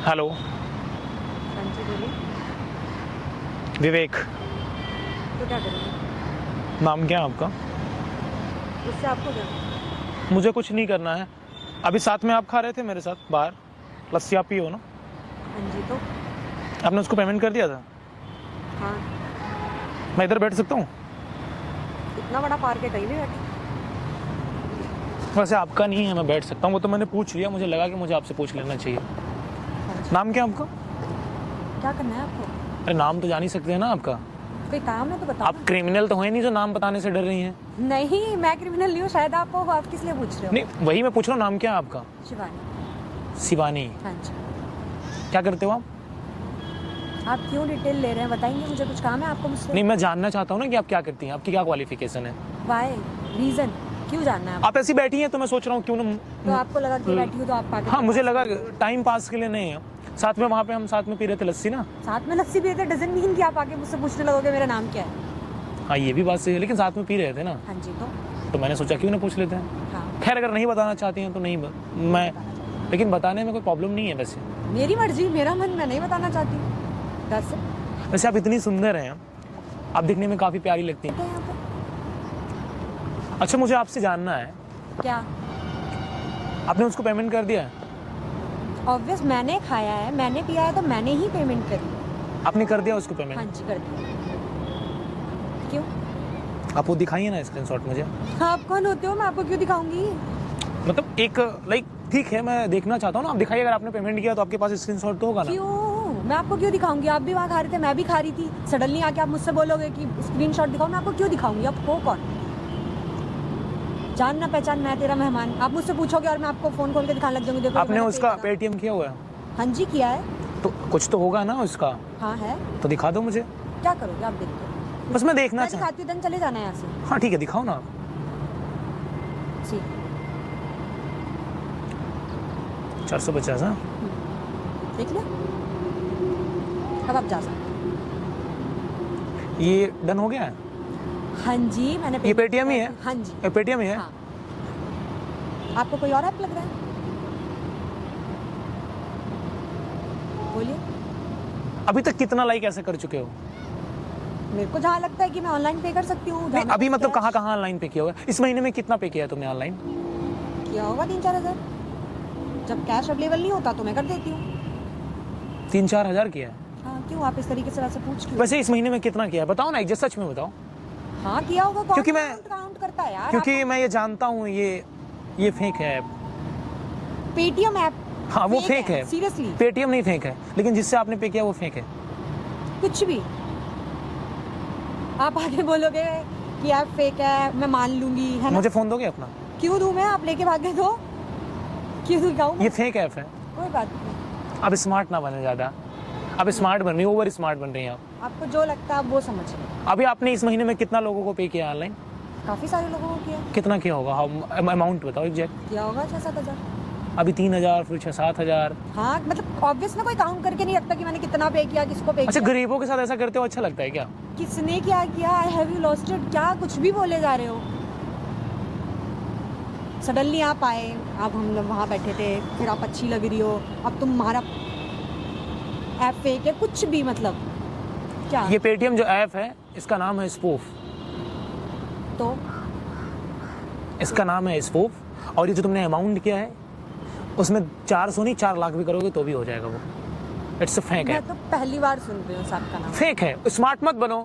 Hello. हाँ जी बोलिए। विवेक। तो क्या करेंगे? नाम क्या है आपका? उससे आपको क्या? मुझे कुछ नहीं करना है। अभी साथ में आप खा रहे थे मेरे साथ बाहर, लस्सी आप पियो ना। हाँ जी तो आपने उसको पेमेंट कर दिया था? हाँ, मैं इधर बैठ सकता हूँ? इतना बड़ा पार्क है, कहीं भी बैठी। वैसे आपका नहीं है, मैं बैठ सकता हूँ। वो तो मैंने पूछ लिया, मुझे लगा कि मुझे आपसे पूछ लेना चाहिए। हाँ जी। नाम क्या है आपका? क्या करना है आपको? अरे नाम तो जान ही सकते हैं ना आपका। कोई काम है तो बताओ आप क्रिमिनल तो हैं नहीं जो नाम बताने से डर रही हैं। ना। नहीं, मैं क्रिमिनल नहीं हूँ, शायद आप हो। आप किस लिए पूछ रहे हो? नहीं, वही मैं पूछ रहा हूँ, नाम क्या है आपका? शिवानी। शिवानी। हाँ जी। क्या करते हो आप? आप क्यों डिटेल ले रहे हैं, बताएंगे? मुझे कुछ काम है आपको मुझसे? नहीं, मैं जानना चाहता हूँ ना कि आप क्या करती हैं, आपकी क्या क्वालिफिकेशन है। वाई रीजन क्यों जानना है आप ऐसी बैठी हैं तो मैं सोच रहा हूँ क्यों ना। तो आपको लगा कि बैठी हूँ तो आप पागल? हाँ, मुझे लगा टाइम पास के लिए नहीं है। साथ में वहाँ पे हम साथ में पी रहे थे लस्सी ना। साथ में लस्सी पिए थे डजन मीन कि आप आके मुझसे पूछने लगोगे मेरा नाम क्या है। हाँ, ये भी बात सही है, लेकिन साथ में पी रहे थे ना, हाँ जी तो मैंने सोचा क्यों ना पूछ लेते हैं। हाँ, खैर, अगर नहीं बताना चाहती हैं तो नहीं मैं, लेकिन बताने में कोई प्रॉब्लम नहीं है वैसे। मेरी मर्जी, मेरा मन, मैं नहीं बताना चाहती। दस वैसे आप इतनी सुंदर हैं, आप दिखने में काफ़ी प्यारी लगती हैं। यहाँ पे अच्छा, मुझे आपसे जानना है, क्या? आपने उसको पेमेंट कर दिया है? ऑब्वियस, मैंने खाया है, मैंने पिया है, तो मैंने ही पेमेंट करी। आपने कर दिया उसको हाँ पेमेंट? जी कर दिया। क्यों? आप वो दिखाइए ना स्क्रीनशॉट मुझे। आप कौन होते हो, मैं आपको क्यों दिखाऊंगी? मतलब एक लाइक, ठीक है, मैं देखना चाहता हूँ ना, आप दिखाइए। अगर आपने पेमेंट किया तो आपके पास स्क्रीनशॉट तो होगा ना। क्यों? मैं आपको क्यों दिखाऊंगी? आप भी वहाँ खा रहे थे, मैं भी खा रही थी। सडनली आके आप मुझसे बोलोगे कि स्क्रीनशॉट दिखाओ, मैं आपको क्यों दिखाऊंगी? आप हो कौन? जान ना पहचान, मैं तेरा मेहमान। आप मुझसे पूछोगे और मैं आपको फोन खोल के दिखाने लग जाऊंगी। देखो आपने मैंने उसका पे करा। पेटीएम किया हुआ है? हाँ जी किया है। तो कुछ तो होगा ना उसका, हाँ है। तो दिखा दो मुझे। क्या करोगे आप? देखते बस मैं देखना मैं चाहता दिखाती हूँ, देन चले जाना है यहाँ से। हूँ। हाँ ठीक है, दिखाओ ना आप। जी 450। हाँ, देख लिया, अब आप जा सकते ये डन हो गया है? हैं। हाँ जी, मैंने ये पेटीएम ही है? हाँ जी ये पेटीएम ही है? हाँ। आपको कोई और ऐप लग रहा है? बोलिए। अभी तक कितना लाइक ऐसे कर चुके हो? मेरे को जहाँ लगता है कि मैं ऑनलाइन पे कर सकती हूँ। नहीं, अभी मतलब कहाँ कहाँ ऑनलाइन पे किया हुआ है? इस महीने में कितना पे किया है तुमने ऑनलाइन? किया होगा 3-4 हज़ार। जब कैश अवेलेबल नहीं होता तो मैं कर देती हूँ। 3-4 हज़ार किया है? हाँ, क्यों आप इस तरीके से वैसे पूछ क्यों? वैसे इस महीने में कितना किया है बताओ ना, एक सच में बताओ। हाँ किया होगा। कौन क्योंकि मैं काउंट करता है यार? क्योंकि मैं ये जानता हूँ ये फेक है। Paytm app. हाँ, वो फेक है। सीरियसली पेटीएम नहीं फेक है, लेकिन जिससे आपने पे किया वो फेक है। कुछ भी आप आगे बोलोगे कि ऐप फेक है, मैं मान लूंगी, है ना? मुझे फोन दोगे अपना? क्यों दूं मैं? आप लेके भागे तो क्यों दिखाऊं? ये फेक ऐप है। कोई बात नहीं। अब स्मार्ट ना बने ज्यादा। अब स्मार्ट बन रही, ओवर स्मार्ट बन रही हैं आप। आपको जो लगता है आप वो समझ लो। अभी आपने इस महीने में कितना लोगों को पे किया ऑनलाइन? काफी सारे लोगों को किया। कितना किया होगा? अमाउंट बताओ एग्जैक्ट। किया होगा 6-7 हज़ार। अभी 3,000, फिर 6-7 हज़ार। हाँ मतलब ऑब्वियस ना, कोई काउंट करके नहीं रखता कि मैंने कितना पे किया, किसको पे अच्छा, किया। गरीबों के साथ ऐसा करते हो अच्छा लगता है क्या? किसने क्या किया? I have you lost it? क्या कुछ भी बोले जा रहे हो? सडनली आप आए, अब हम लोग वहाँ बैठे थे, फिर आप अच्छी लग रही हो, अब तुम्हारा ऐप फेक है, कुछ भी मतलब क्या? ये पेटीएम जो ऐप है इसका नाम है स्पूफ। तो इसका नाम है स्पूफ। और ये जो तुमने अमाउंट किया है उसमें 400 नहीं 4 लाख भी करोगे तो भी हो जाएगा वो। इट्स अ फेक मैं ऐप। तो पहली बार सुन रही हूँ आपका नाम। फेक है, स्मार्ट मत बनो।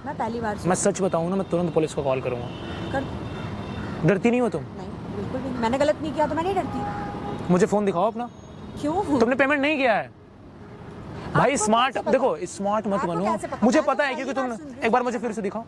मैं पहली बार मैं सच बताऊँ ना, मैं तुरंत पुलिस को कॉल करूँगा। कर डरती नहीं हो तुम? नहीं बिल्कुल भी। मैंने गलत नहीं किया तो मैं नहीं डरती। मुझे फोन दिखाओ अपना। क्यों? तुमने पेमेंट नहीं किया है भाई। आपको स्मार्ट कैसे पता? देखो, स्मार्ट मत आपको बनो। कैसे पता? मुझे मैं तो पता है पहली क्योंकि बार तुम सुन रही हूँ। एक बार मुझे फिर से दिखाओ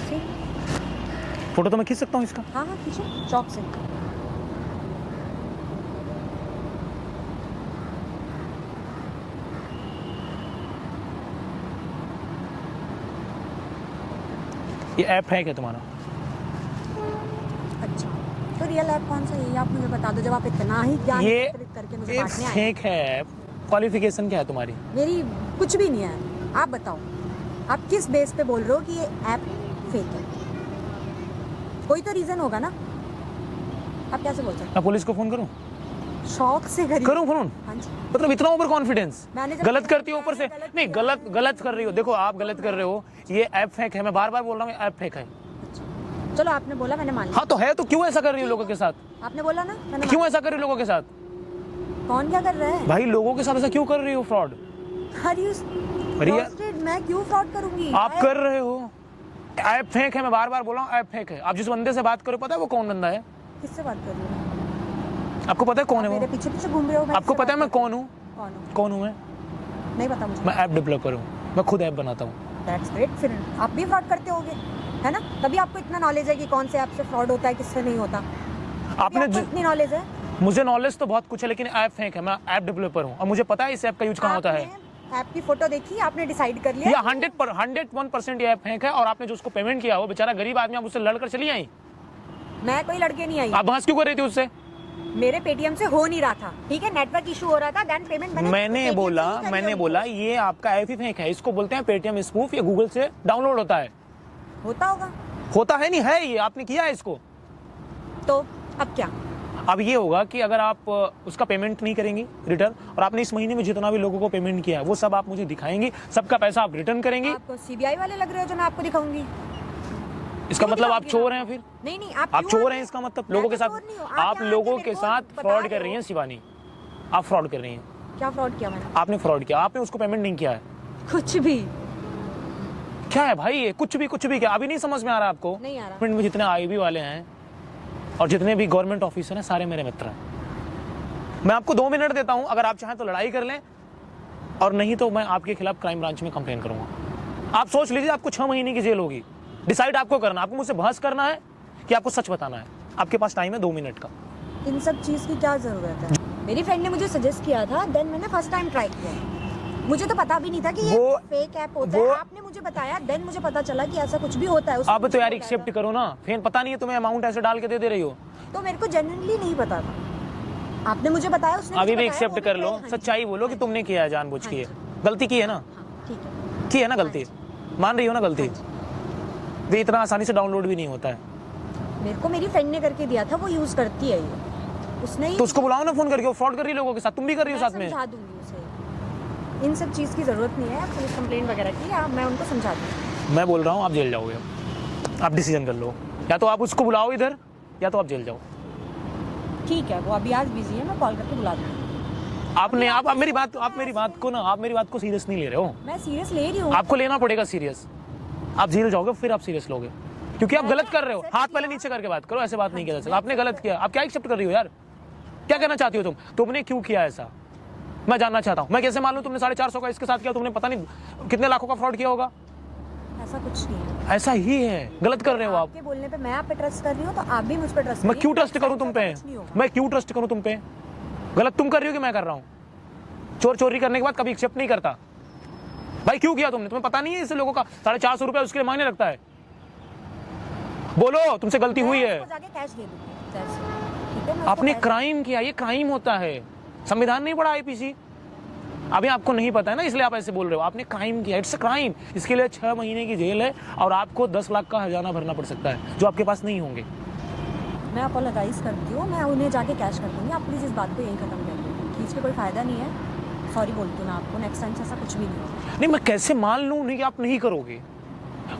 ठीक। फोटो। तो मैं खींच सकता हूँ इसका? हाँ हाँ खींचो चौक से। ये ऐप है क्या तुम्हारा? अच्छा, तो रियल ऐप कौन सा है ये आप मुझे बता दो, जब आप इतना ही ज्ञान ये एकत्रित करके मुझे बांटने आए। फेक है ऐप। क्वालिफिकेशन क्या है तुम्हारी? मेरी कुछ भी नहीं है। आप बताओ, आप किस बेस पे बोल रहे हो कि ये ऐप फेक है? कोई तो रीजन होगा ना। आप कैसे बोल सकते मैं पुलिस को फोन करूँ? शौक से करी। करूं फोन? हाँ जी। मतलब इतना ओवर कॉन्फिडेंस? मैंने जब गलत करती हो ऊपर से? गलत नहीं, किया। गलत कर रही हो। देखो आप गलत कर रहे हो, ये ऐप फेक है, मैं बार बार बोल रहा हूँ ऐप फेक है। अच्छा। चलो आपने बोला, मैंने मान लिया। हाँ तो है, तो क्यों ऐसा कर रही हो लोगों के साथ? आपने बोला ना, मैंने क्यों ऐसा कर रही हो लोगों के साथ? कौन क्या कर रहा है? भाई लोगों के साथ ऐसा क्यों कर रही हो फ्रॉड? अरे यार, मैं क्यों फ्रॉड करूंगी? आप कर रहे हो। ऐप फेक है, मैं बार बार बोल रहा हूँ ऐप फेक है। आप जिस बंदे से बात करो, पता है वो कौन बंदा है? किससे बात कर रही हो? आपको पता है कौन है मेरे वो? पीछे पीछे घूम रहे हो। आपको पता है मैं कौन हूँ? कौन हूँ मैं? नहीं पता मुझे। मैं ऐप डेवलपर हूँ, मैं खुद ऐप बनाता हूँ। That's great. फिर आप भी फ्रॉड करते होगे, है ना? तभी आपको इतना नॉलेज है कि कौन से ऐप से फ्रॉड होता है, किससे नहीं होता। आपने इतनी नॉलेज है? मुझे नॉलेज तो बहुत कुछ है, लेकिन ऐप फेक है। मैं ऐप डेवलपर हूँ और मुझे पता है इस ऐप का यूज कहाँ होता है। ऐप की फोटो देखी, आपने डिसाइड कर लिया? ये 101% ये ऐप फेक है। और आपने जो उसको पेमेंट किया, वो बेचारा गरीब आदमी, आप उससे लड़कर चली आई। मैं कोई लड़के नहीं आई। आप बहस क्यों कर रही थी उससे? मेरे पेटीएम से हो नहीं रहा था, ठीक है, नेटवर्क इशू हो रहा था, देन पेमेंट मैंने बोला ये आपका ऐप ही फेक है। इसको बोलते हैं पेटीएम स्पूफ। ये गूगल से डाउनलोड होता है। होता होगा? होता है नहीं है, ये आपने किया है इसको। तो अब क्या? अब ये होगा कि अगर आप उसका पेमेंट नहीं करेंगी रिटर्न, और आपने इस महीने में जितना भी लोगों को पेमेंट किया है वो सब आप मुझे दिखाएंगी, सबका पैसा आप रिटर्न करेंगी। आप सीबीआई वाले लग रहे हो जो मैं आपको दिखाऊंगी। इसका मतलब आप चोर हैं फिर? नहीं, आप चोर हैं, इसका मतलब लोगों के साथ, आप लोगों के साथ फ्रॉड कर रही हैं शिवानी। आप फ्रॉड कर रही हैं। क्या फ्रॉड किया मैंने? आपने फ्रॉड किया, आपने उसको पेमेंट नहीं किया है। कुछ भी क्या है भाई ये? कुछ भी क्या? अभी नहीं समझ में आ रहा आपको? नहीं आ रहा। में जितने आईबी वाले हैं और जितने भी गवर्नमेंट ऑफिसर हैं, सारे मेरे मित्र हैं। मैं आपको 2 मिनट देता हूं, अगर आप चाहें तो लड़ाई कर लें, और नहीं तो मैं आपके खिलाफ क्राइम ब्रांच में कंप्लेन करूंगा। आप सोच लीजिए, आपको 6 महीने की जेल होगी। डिसाइड आपको करना, आपको मुझसे बहस करना है कि आपको सच बताना है। आपके पास टाइम है 2 मिनट का। इन सब चीज की क्या जरूरत है? मेरी फ्रेंड ने मुझे सजेस्ट किया था, देन मैंने फर्स्ट टाइम ट्राई किया। मुझे तो पता भी नहीं था कि ये फेक ऐप होता है। आपने मुझे बताया, देन मुझे पता चला कि ऐसा कुछ भी होता है। अब तो यार एक्सेप्ट करो ना, फिर पता नहीं है तुम्हें अमाउंट ऐसे डाल के दे रही हो। तो मेरे को जेन्युइनली नहीं पता था, आपने मुझे बताया, उसने अभी भी एक्सेप्ट कर लो, सच्चाई बोलो कि तुमने किया है, जानबूझ के गलती की है ना? ठीक है, की है ना गलती? मान रही हो ना गलती? वे इतना आसानी से डाउनलोड भी नहीं होता है। मेरे को मेरी फ्रेंड ने करके दिया था, वो यूज करती है ये, उसने ही। तो उसको बुलाओ ना फोन करके, वो फ्रॉड कर रही है लोगों के साथ, तुम भी कर रही हो साथ में। समझा दूंगी उसे, इन सब चीज की जरूरत नहीं है, पुलिस कंप्लेंट वगैरह की, मैं उनको समझा दूंगी। मैं बोल रहा हूँ आप जेल जाओगे। आप डिसीजन कर लो, या तो आप उसको बुलाओ इधर, या तो आप जेल जाओ। ठीक है, वो अभी आज बिजी है, मैं कॉल करके बुला दूंगी। आप मेरी बात को सीरियस नहीं ले रहे हो। मैं सीरियस ले रही हूँ। आपको लेना पड़ेगा सीरियस। आप जेल जाओगे, फिर आप सीरियस लोगे, क्योंकि आप गलत कर रहे हो। हाथ पहले नीचे करके बात करो, ऐसे बात नहीं किया जा सकता। आपने गलत किया, आप क्या एक्सेप्ट कर रही हो यार? क्या कहना चाहती हो तुमने क्यों किया ऐसा? मैं जानना चाहता हूँ। मैं कैसे मान लूं तुमने 450 का इसके साथ किया, तुमने पता नहीं कितने लाखों का फ्रॉड किया होगा। ऐसा कुछ नहीं है। ऐसा ही है, गलत कर रहे हो आप। आपके बोलने पे मैं आप पे ट्रस्ट कर रही हूँ, तो आप भी मुझ पे ट्रस्ट मैं क्यों ट्रस्ट करूं तुम पे? मैं क्यों ट्रस्ट करूं तुम पे? गलत तुम कर रही हो कि मैं कर रहा हूं? चोरी करने के बाद कभी एक्सेप्ट नहीं करता भाई। क्यों किया तुमने? तुम्हें पता नहीं है इससे लोगों का 450 रुपया उसके लिए मांगने लगता है? बोलो, तुमसे गलती हुई है। जाके कैश दे दूंगी। आपने क्राइम किया, ये क्राइम होता है। संविधान नहीं पढ़ा आईपीसी? अभी आपको नहीं पता है ना, इसलिए आप ऐसे बोल रहे हो। आपने क्राइम किया, इट्स अ क्राइम। इसके लिए 6 महीने की जेल है और आपको 10 लाख का हर्जाना भरना पड़ सकता है, जो आपके पास नहीं होंगे। मैं अपोलोजाइज करती हूँ, मैं उन्हें जाके कैश कर दूंगी। आप प्लीज इस बात को यही खत्म कर दो, खींच के कोई फायदा नहीं है। सॉरी बोलती हूँ मैं आपको, नेक्स्ट टाइम से ऐसा कुछ भी नहीं होगा। नहीं, मैं कैसे मान लूं नहीं कि आप नहीं करोगे?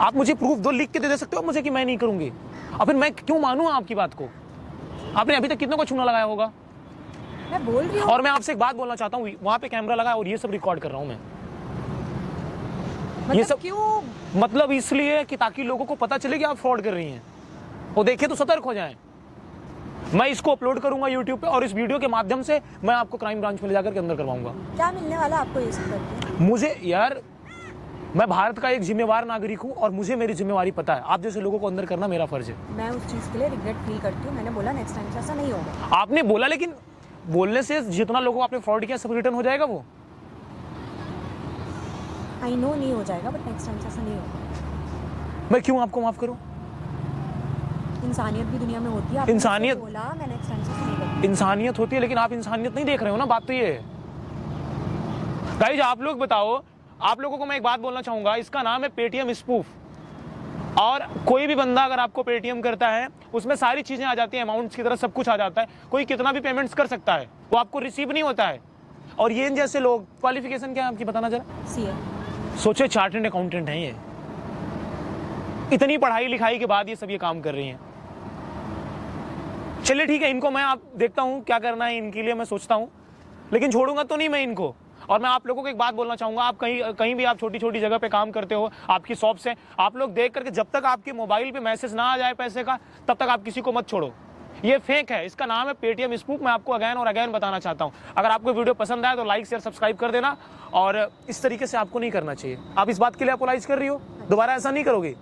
आप मुझे प्रूफ दो, लिख के दे सकते हो मुझे कि मैं नहीं करूंगी। और फिर मैं क्यों मानूं आपकी बात को? आपने अभी तक कितनों को चूना लगाया होगा? मैं बोल रही हूँ। और मैं आपसे एक बात बोलना चाहता हूँ, वहां पे कैमरा लगा और ये सब रिकॉर्ड कर रहा हूँ मैं। मतलब ये सब क्यों? मतलब इसलिए कि ताकि लोगों को पता चले कि आप फ्रॉड कर रही हैं, वो देखे तो सतर्क हो जाएं। मैं इसको अपलोड करूंगा यूट्यूब पे, और इस वीडियो के माध्यम से मैं आपको क्राइम ब्रांच में ले जाकर के अंदर करवाऊंगा। क्या मिलने वाला आपको ये सब करके? मुझे यार, मैं भारत का एक जिम्मेवार नागरिक हूँ और मुझे मेरी जिम्मेवारी पता है। आप जैसे लोगों को अंदर करना मेरा फर्ज है। मैं उस चीज के लिए रिग्रेट फील करती हूँ। मैंने बोला नेक्स्ट टाइम से ऐसा नहीं होगा। आपने बोला, लेकिन बोलने से जितना लोगों को आपने फ्रॉड किया सब रिटर्न हो जाएगा वो? आई नो नहीं हो जाएगा, बट नेक्स्ट टाइम से ऐसा नहीं होगा। मैं क्यों आपको माफ करूं? इंसानियत भी दुनिया में होती है। आपने इंसानियत बोला मैं नेक्स्ट टाइम से ऐसा नहीं करूंगी। इंसानियत होती है, लेकिन आप इंसानियत नहीं देख रहे हो ना, बात तो ये है। गाइस आप लोग बताओ, आप लोगों को मैं एक बात बोलना चाहूंगा, इसका नाम है पेटीएम स्पूफ। और कोई भी बंदा अगर आपको पेटीएम करता है उसमें सारी चीजें आ जाती हैं, अमाउंट्स की तरह सब कुछ आ जाता है, कोई कितना भी पेमेंट्स कर सकता है, वो आपको रिसीव नहीं होता है। और ये जैसे लोग, क्वालिफिकेशन क्या है आपकी बताना जरा? सीए। सोचे चार्टर्ड अकाउंटेंट हैं ये, इतनी पढ़ाई लिखाई के बाद ये सब ये काम कर रही हैं। चलिए ठीक है, इनको मैं आप देखता हूँ क्या करना है इनके लिए, मैं सोचता हूँ, लेकिन छोड़ूंगा तो नहीं मैं इनको। और मैं आप लोगों को एक बात बोलना चाहूंगा, आप कहीं भी आप छोटी छोटी जगह पे काम करते हो, आपकी शॉप से आप लोग देख करके, जब तक आपके मोबाइल पे मैसेज ना आ जाए पैसे का, तब तक आप किसी को मत छोड़ो। ये फेक है, इसका नाम है पेटीएम स्पूफ। मैं आपको अगेन और अगेन बताना चाहता हूं। अगर आपको वीडियो पसंद आए तो लाइक शेयर सब्सक्राइब कर देना, और इस तरीके से आपको नहीं करना चाहिए। आप इस बात के लिए अपोलाइज कर रही हो, दोबारा ऐसा नहीं करोगे।